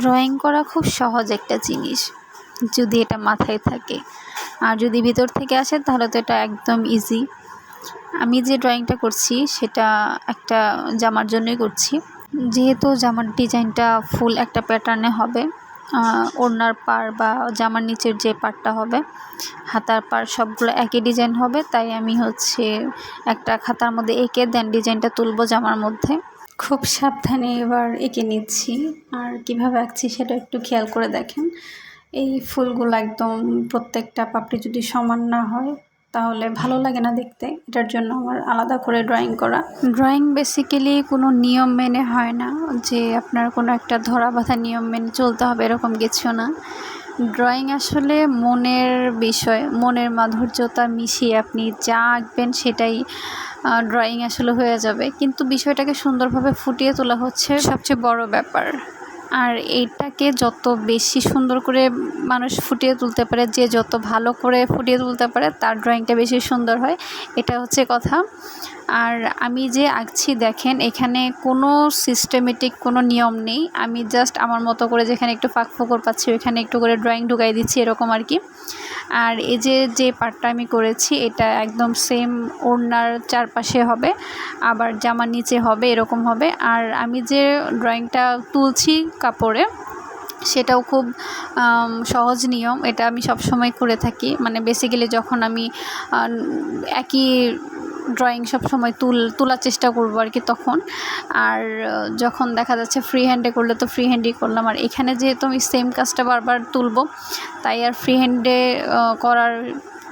Drawing করা খুব সহজ একটা জিনিস যদি এটা মাথায় থাকে, আর যদি ভিতর থেকে আসে তাহলে তো এটা একদম ইজি। আমি যে ড্রয়িংটা করছি সেটা একটা জামার জন্যই করছি। যেহেতু জামার ডিজাইনটা ফুল একটা প্যাটার্নে হবে, ওড়নার পাড় বা জামার নিচের যে পার্টটা হবে, হাতার পাড় সবগুলো একই ডিজাইন হবে, তাই আমি একটা খাতার মধ্যে এঁকে দেন ডিজাইনটা তুলবো জামার মধ্যে। খুব সাবধানে এবার এঁকে নিচ্ছি, আর কিভাবে আঁকছি সেটা একটু খেয়াল করে দেখেন। এই ফুলগুলো একদম প্রত্যেকটা পাপড়ি যদি সমান না হয় তাহলে ভালো লাগে না দেখতে, এটার জন্য আমার আলাদা করে ড্রয়িং করা। ড্রয়িং বেসিক্যালি কোনো নিয়ম মেনে হয় না, যে আপনার কোনো একটা ধরা বাঁধা নিয়ম মেনে চলতে হবে এরকম কিছু না। ড্রয়িং আসলে মনের বিষয়, মনের মাধুর্যতা মিশিয়ে আপনি যা আঁকবেন সেটাই ড্রয়িং আসলে হয়ে যাবে, কিন্তু বিষয়টাকে সুন্দরভাবে ফুটিয়ে তোলা হচ্ছে সবচেয়ে বড় ব্যাপার। আর এইটাকে যত বেশি সুন্দর করে মানুষ ফুটিয়ে তুলতে পারে, যে যত ভালো করে ফুটিয়ে তুলতে পারে তার ড্রয়িংটা বেশি সুন্দর হয়, এটা হচ্ছে কথা। আর আমি যে আঁকছি দেখেন, এখানে কোনো সিস্টেমেটিক কোনো নিয়ম নেই, আমি জাস্ট আমার মতো করে যেখানে একটু ফাঁক ফোকর পাচ্ছি ওইখানে একটু করে ড্রয়িং ঢুকাই দিচ্ছি, এরকম আর কি। আর এই যে পার্টটা আমি করেছি এটা একদম সেম ওড়নার চারপাশে হবে, আবার জামার নিচে হবে, এরকম হবে। আর আমি যে ড্রয়িংটা তুলছি কাপড়ে সেটাও খুব সহজ নিয়ম, এটা আমি সব সময় করে থাকি। মানে বেসিক্যালি যখন আমি একই ড্রয়িং সব সময় তোলার চেষ্টা করবো আর কি তখন। আর যখন দেখা যাচ্ছে ফ্রি হ্যান্ডে করলে তো ফ্রি হ্যান্ডই করলাম, আর এখানে যেহেতু আমি সেম কাজটা বারবার তুলবো তাই আর ফ্রি হ্যান্ডে করার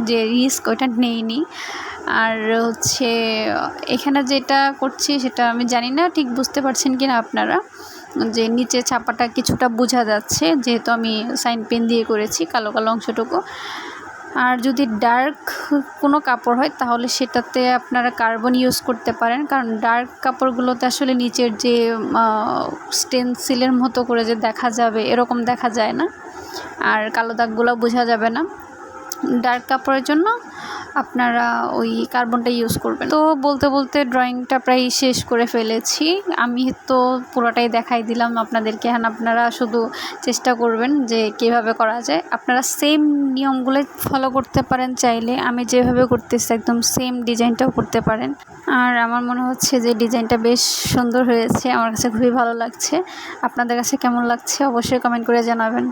যে রিস্ক ওইটা নেইনি। আর এখানে যেটা করছি সেটা আমি জানি না ঠিক বুঝতে পারছেন কি না আপনারা, যে নিচে ছাপাটা কিছুটা বোঝা যাচ্ছে যেহেতু আমি সাইন পেন দিয়ে করেছি কালো কালো অংশটুকু। আর যদি ডার্ক কোনো কাপড় হয় তাহলে সেটাতে আপনারা কার্বন ইউজ করতে পারেন, কারণ ডার্ক কাপড়গুলোতে আসলে নিচের যে স্টেনসিলের মতো করে যে দেখা যাবে এরকম দেখা যায় না, আর কালো দাগগুলো বোঝা যাবে না। ডার্ক কাপড়ের জন্য আপনারা ওই কার্বনটা ইউজ করবেন। তো বলতে বলতে ড্রয়িংটা প্রায় শেষ করে ফেলেছি, আমি তো পুরোটাই দেখাই দিলাম আপনাদেরকে। এখন আপনারা শুধু চেষ্টা করবেন যে কীভাবে করা যায়, আপনারা সেম নিয়মগুলো ফলো করতে পারেন চাইলে, আমি যেভাবে করতেছি একদম সেম ডিজাইনটাও করতে পারেন। আর আমার মনে হচ্ছে যে ডিজাইনটা বেশ সুন্দর হয়েছে, আমার কাছে খুবই ভালো লাগছে। আপনাদের কাছে কেমন লাগছে অবশ্যই কমেন্ট করে জানাবেন।